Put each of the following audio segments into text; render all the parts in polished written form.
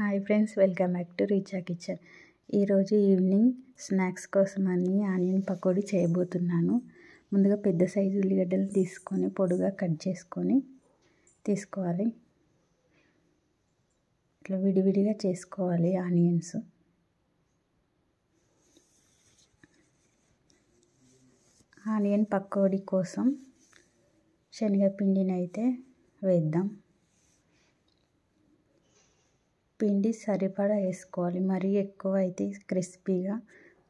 Hi friends, welcome back to Richa kitchen. ఈరోజు evening snacks కోసమని onion pakodi చేయబోతున్నాను. ముందుగా పెద్ద సైజు ఉల్లిగడ్డలు తీసుకొని పొడుగా కట్ చేసుకొని తీసుకోవాలి. ఇట్లా విడివిడిగా చేసుకోవాలి ఆనియన్స్. ఆనియన్ పకోడీ కోసం శనగపిండిని అయితే వేద్దాం. పిండి సరిపడా వేసుకోవాలి. మరీ ఎక్కువ అయితే క్రిస్పీగా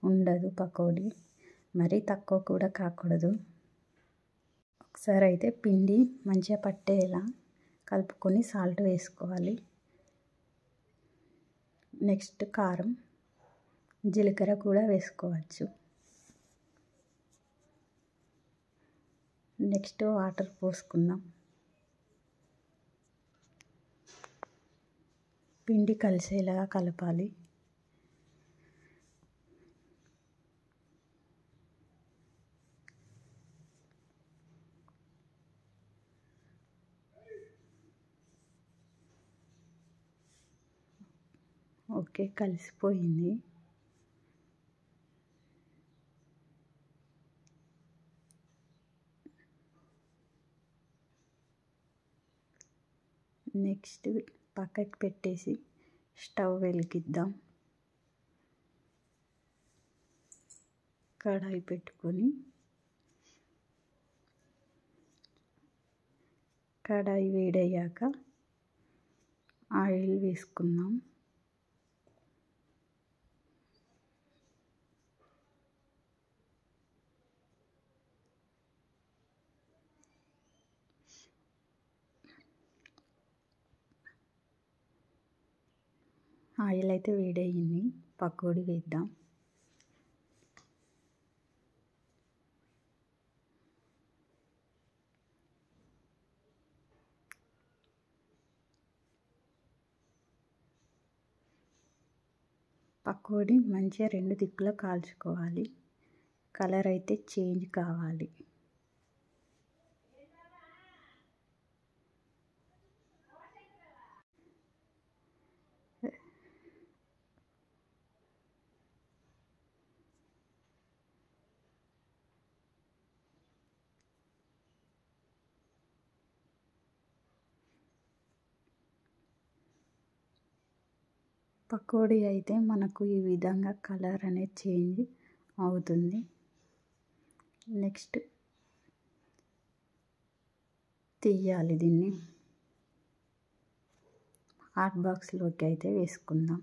ఉండదు పకోడీ, మరీ తక్కువ కూడా కాకూడదు. ఒకసారి అయితే పిండి మంచిగా పట్టేలా కలుపుకొని సాల్ట్ వేసుకోవాలి. నెక్స్ట్ కారం, జీలకర్ర కూడా వేసుకోవచ్చు. నెక్స్ట్ వాటర్ పోసుకుందాం. పిండి కలిసేలాగా కలపాలి. ఓకే, కలిసిపోయింది. నెక్స్ట్ పక్కకి పెట్టేసి స్టవ్ వెలిగిద్దాం. కడాయి పెట్టుకొని కడాయి వేడయ్యాక ఆయిల్ వేసుకుందాం. ఆయిల్ అయితే వేడయ్యింది. పకోడీ వేద్దాం. పకోడీ మంచిగా రెండు దిక్కులా కాల్చుకోవాలి. కలర్ అయితే చేంజ్ కావాలి. పకోడీ అయితే మనకు ఈ విధంగా కలర్ అనేది చేంజ్ అవుతుంది. నెక్స్ట్ తీయాలి. దీన్ని హాట్ బాక్స్లోకి అయితే వేసుకుందాం.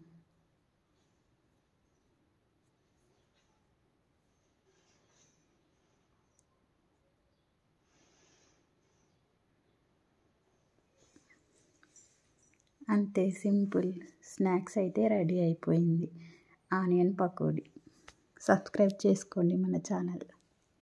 అంతే, సింపుల్ స్నాక్స్ అయితే రెడీ అయిపోయింది. ఆనియన్ పకోడీ. సబ్స్క్రైబ్ చేసుకోండి మన ఛానల్.